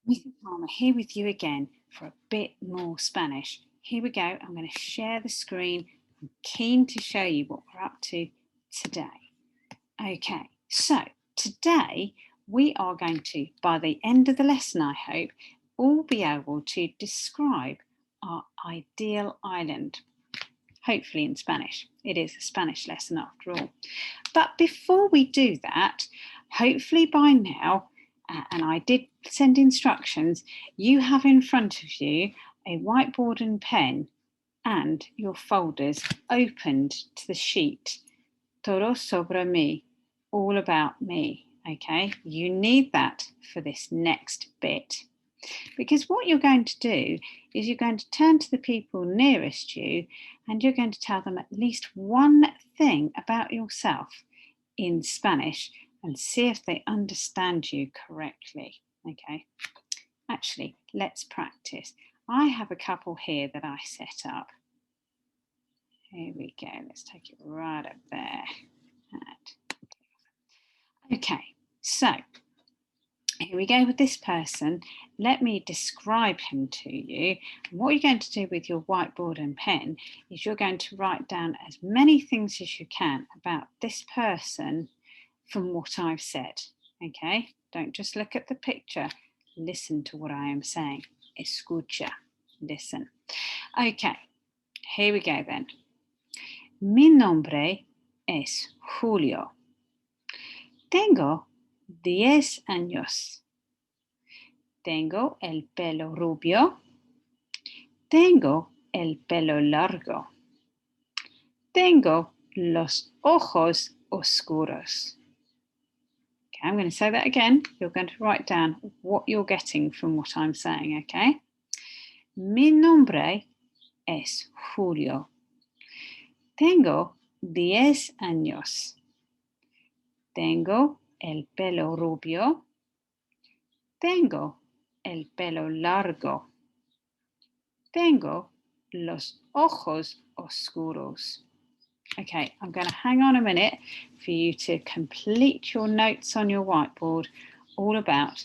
Mrs. Palmer here with you again for a bit more Spanish. Here we go. I'm going to share the screen. I'm keen to show you what we're up to today. Okay, so today we are going to, by the end of the lesson, I hope, all be able to describe our ideal island. Hopefully in Spanish. It is a Spanish lesson after all. But before we do that, hopefully by now, and I did send instructions, you have in front of you a whiteboard and pen and your folders opened to the sheet. Todo sobre mí, all about me, okay? You need that for this next bit. Because what you're going to do is you're going to turn to the people nearest you and you're going to tell them at least one thing about yourself in Spanish and see if they understand you correctly. Okay, actually, let's practice. I have a couple here that I set up. Here we go. Let's take it right up there. Okay, so here we go with this person. Let me describe him to you. And what you're going to do with your whiteboard and pen is you're going to write down as many things as you can about this person from what I've said. Okay, don't just look at the picture. Listen to what I am saying. Escucha. Listen. Okay, here we go then. Mi nombre es Julio. Tengo 10 años. Tengo el pelo rubio. Tengo el pelo largo. Tengo los ojos oscuros. Okay, I'm going to say that again. You're going to write down what you're getting from what I'm saying, okay? Mi nombre es Julio. Tengo 10 años. Tengo el pelo rubio. Tengo el pelo largo. Tengo los ojos oscuros. Okay, I'm going to hang on a minute for you to complete your notes on your whiteboard all about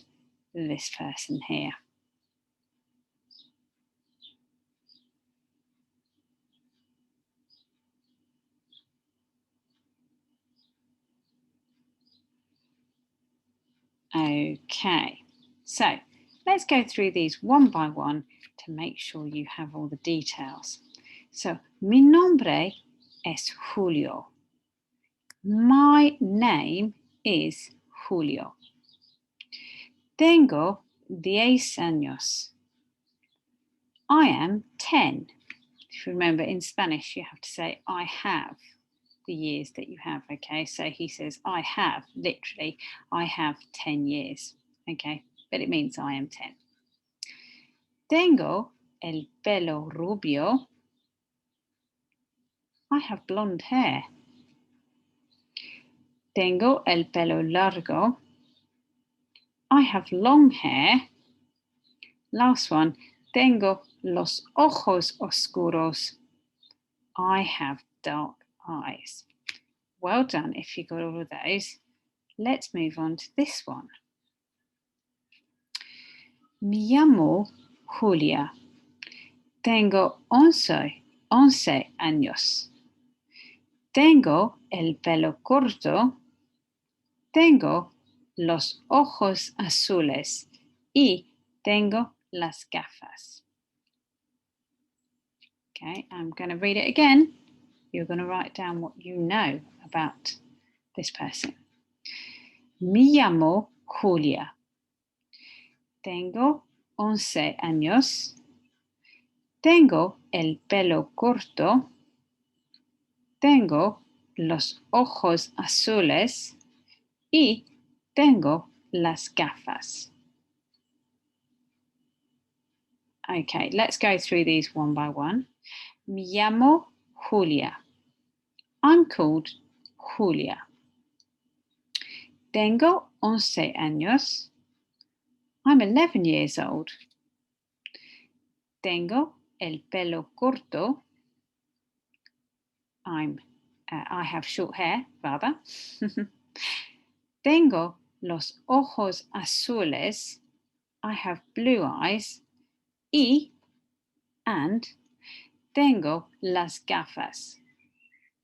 this person here. Okay, so let's go through these one by one to make sure you have all the details. So, mi nombre es Julio. My name is Julio. Tengo 10 años. I am 10. If you remember, in Spanish, you have to say, I have the years that you have, okay? So he says, I have, literally, I have 10 years, okay? But it means I am 10. Tengo el pelo rubio. I have blonde hair. Tengo el pelo largo. I have long hair. Last one. Tengo los ojos oscuros. I have dark eyes. Well done if you got all of those. Let's move on to this one. Me llamo Julia. Tengo 11 años. Tengo el pelo corto. Tengo los ojos azules y tengo las gafas. Okay, I'm going to read it again. You're going to write down what you know about this person. Me llamo Julia. Tengo 11 años. Tengo el pelo corto. Tengo los ojos azules y tengo las gafas. Okay, let's go through these one by one. Me llamo Julia. I'm called Julia. Tengo 11 años. I'm 11 years old. Tengo el pelo corto. I have short hair, rather. Tengo los ojos azules. I have blue eyes. Y, and tengo las gafas.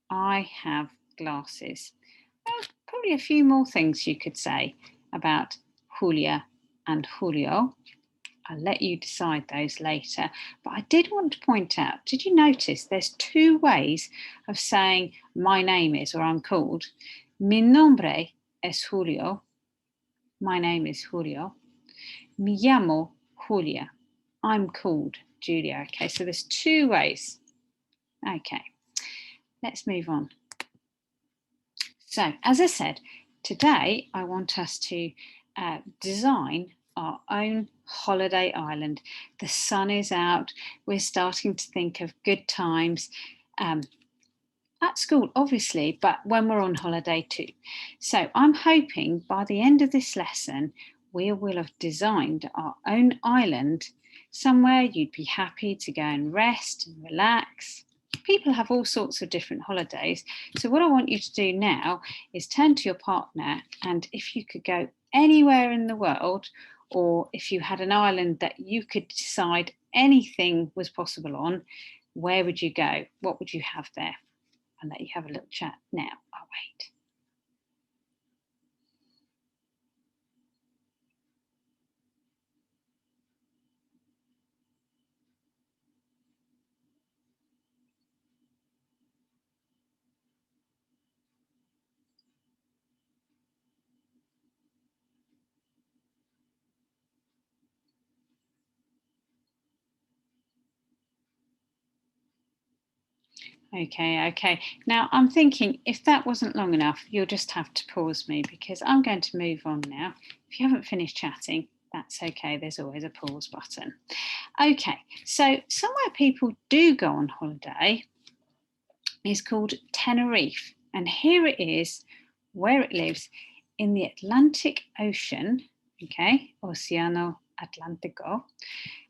I have glasses. There's probably a few more things you could say about Julia and Julio. I'll let you decide those later. But I did want to point out, did you notice there's two ways of saying my name is or I'm called? Mi nombre es Julio. My name is Julio. Mi llamo Julia. I'm called Julia. Okay, so there's two ways. Okay, let's move on. So, as I said, today I want us to design our own holiday island. The sun is out. We're starting to think of good times at school, obviously, but when we're on holiday too. So I'm hoping by the end of this lesson, we will have designed our own island, somewhere you'd be happy to go and rest and relax. People have all sorts of different holidays. So what I want you to do now is turn to your partner, and if you could go anywhere in the world, or if you had an island that you could decide anything was possible on, where would you go? What would you have there? I'll let you have a little chat now. I'll wait. Okay. Now I'm thinking if that wasn't long enough, you'll just have to pause me because I'm going to move on now. If you haven't finished chatting, that's okay. There's always a pause button. Okay, so somewhere people do go on holiday is called Tenerife. And here it is where it lives in the Atlantic Ocean, okay, Oceano Atlántico.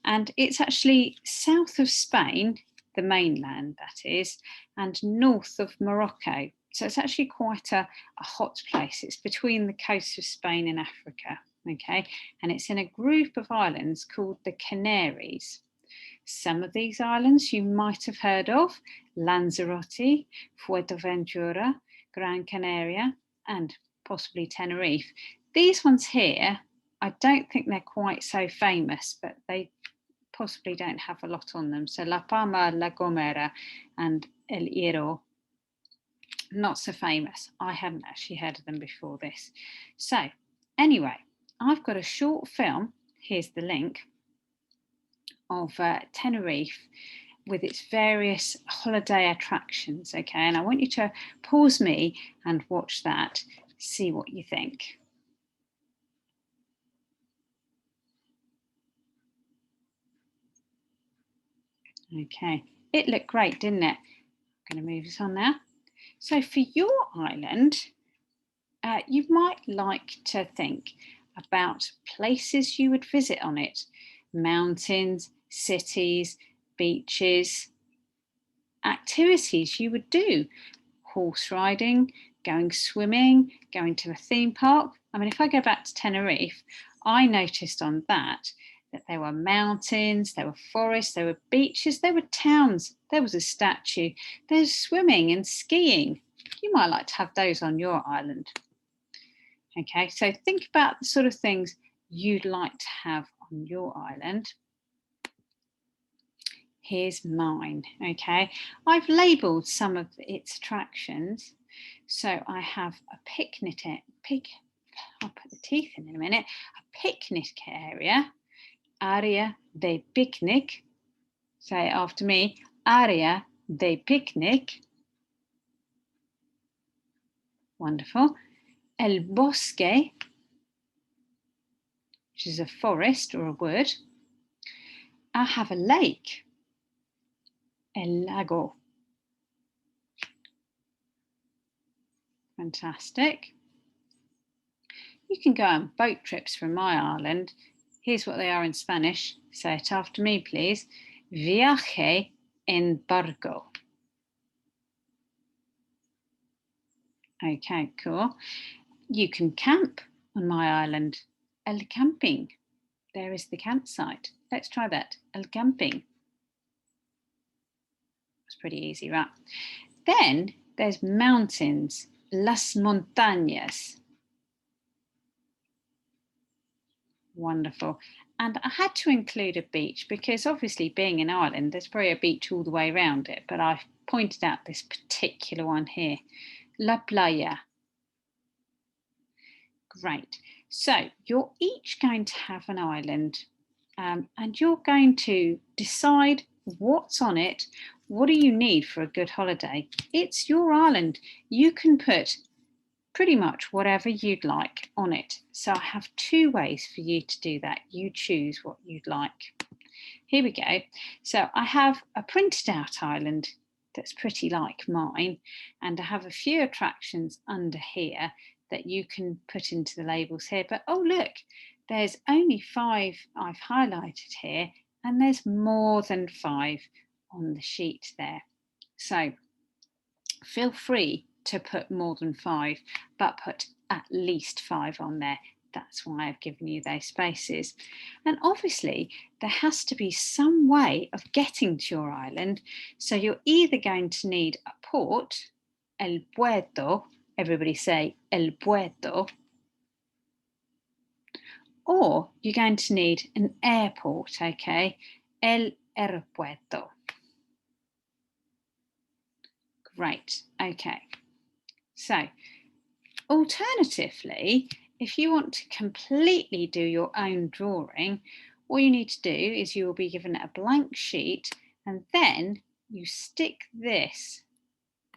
And it's actually south of Spain, the mainland that is, and north of Morocco. So it's actually quite a hot place. It's between the coasts of Spain and Africa, okay? And it's in a group of islands called the Canaries. Some of these islands you might have heard of: Lanzarote, Fuerteventura, Gran Canaria, and possibly Tenerife. These ones here, I don't think they're quite so famous, but they possibly don't have a lot on them. So La Palma, La Gomera, and El Hierro, not so famous. I hadn't actually heard of them before this. So anyway, I've got a short film. Here's the link of Tenerife with its various holiday attractions. Okay, and I want you to pause me and watch that, see what you think. Okay, it looked great, didn't it? I'm going to move this on now. So for your island, you might like to think about places you would visit on it: mountains, cities, beaches, activities you would do: horse riding, going swimming, going to a theme park. I mean, if I go back to Tenerife, I noticed on that there were mountains, there were forests, there were beaches, there were towns, there was a statue, there's swimming and skiing. You might like to have those on your island. Okay, so think about the sort of things you'd like to have on your island. Here's mine, okay? I've labelled some of its attractions. So I have a I'll put the teeth in a minute, a picnic area, área de picnic. Say it after me, área de picnic. Wonderful. El bosque, which is a forest or a wood. I have a lake, el lago. Fantastic. You can go on boat trips from my island. Here's what they are in Spanish. Say it after me, please. Viaje en barco. Okay, cool. You can camp on my island. El camping. there is the campsite. Let's try that. El camping. It's pretty easy, right? Then there's mountains. Las montañas. Wonderful. And I had to include a beach because obviously being in Ireland, there's probably a beach all the way around it, but I've pointed out this particular one here. La playa. Great. So you're each going to have an island and you're going to decide what's on it. What do you need for a good holiday? It's your island. You can put pretty much whatever you'd like on it. So I have two ways for you to do that. You choose what you'd like. Here we go. So I have a printed out island that's pretty like mine, and I have a few attractions under here that you can put into the labels here. But oh look, there's only 5 I've highlighted here, and there's more than 5 on the sheet there. So feel free to put more than 5, but put at least 5 on there. That's why I've given you those spaces. And obviously, there has to be some way of getting to your island. So you're either going to need a port, el puerto, everybody say el puerto, or you're going to need an airport, okay, el aeropuerto. Great, okay. So, alternatively, if you want to completely do your own drawing, all you need to do is you will be given a blank sheet and then you stick this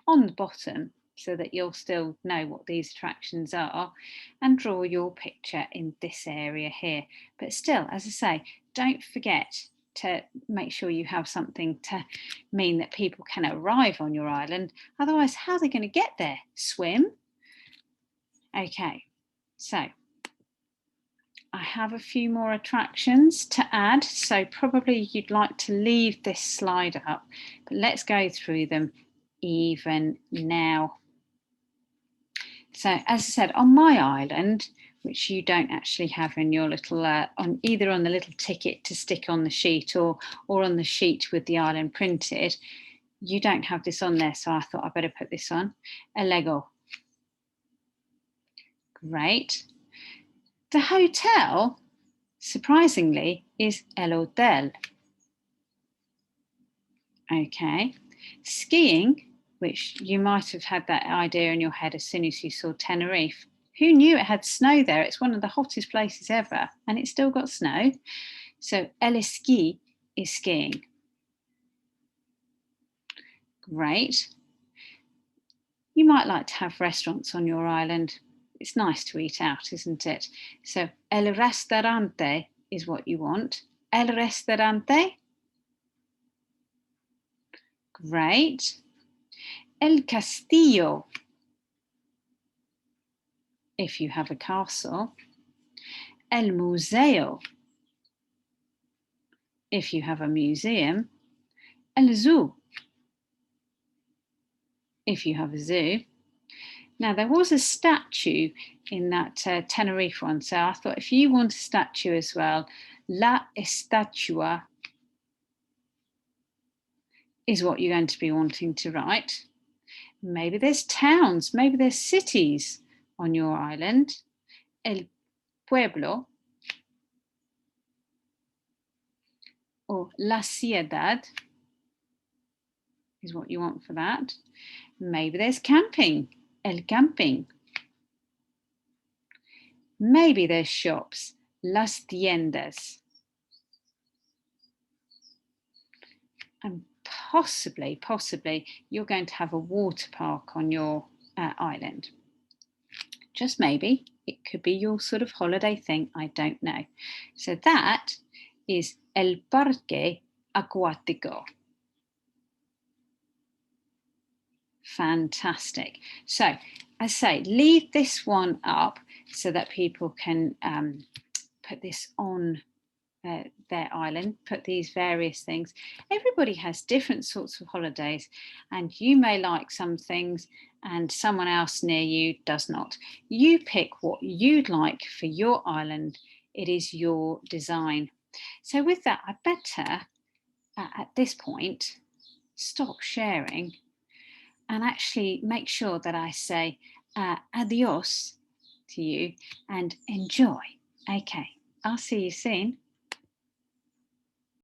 on the bottom so that you'll still know what these attractions are and draw your picture in this area here. But still, as I say, don't forget to make sure you have something to mean that people can arrive on your island. Otherwise, how are they going to get there? Swim? Okay, so I have a few more attractions to add, so probably you'd like to leave this slide up, but let's go through them even now. So as I said, on my island, which you don't actually have in your little, on either on the little ticket to stick on the sheet or on the sheet with the island printed, you don't have this on there, so I thought I'd better put this on. A Lego. Great. The hotel, surprisingly, is El Hotel. Okay. Skiing, which you might have had that idea in your head as soon as you saw Tenerife. Who knew it had snow there? It's one of the hottest places ever, and it's still got snow. So El Esquí is skiing. Great. You might like to have restaurants on your island. It's nice to eat out, isn't it? So el restaurante is what you want. El restaurante. Great. El castillo, if you have a castle. El museo, if you have a museum. El zoo, if you have a zoo. Now, there was a statue in that Tenerife one, so I thought if you want a statue as well, la estatua is what you're going to be wanting to write. Maybe there's towns, maybe there's cities on your island. El pueblo or la ciudad is what you want for that. Maybe there's camping. El camping. Maybe there's shops. Las tiendas. And possibly, you're going to have a water park on your island. Just maybe. It could be your sort of holiday thing. I don't know. So that is el parque acuático. Fantastic. So, I say, leave this one up so that people can put this on their island, put these various things. Everybody has different sorts of holidays, and you may like some things and someone else near you does not. You pick what you'd like for your island. it is your design. So with that, I better, at this point, stop sharing and actually make sure that I say adios to you and enjoy. Okay, I'll see you soon.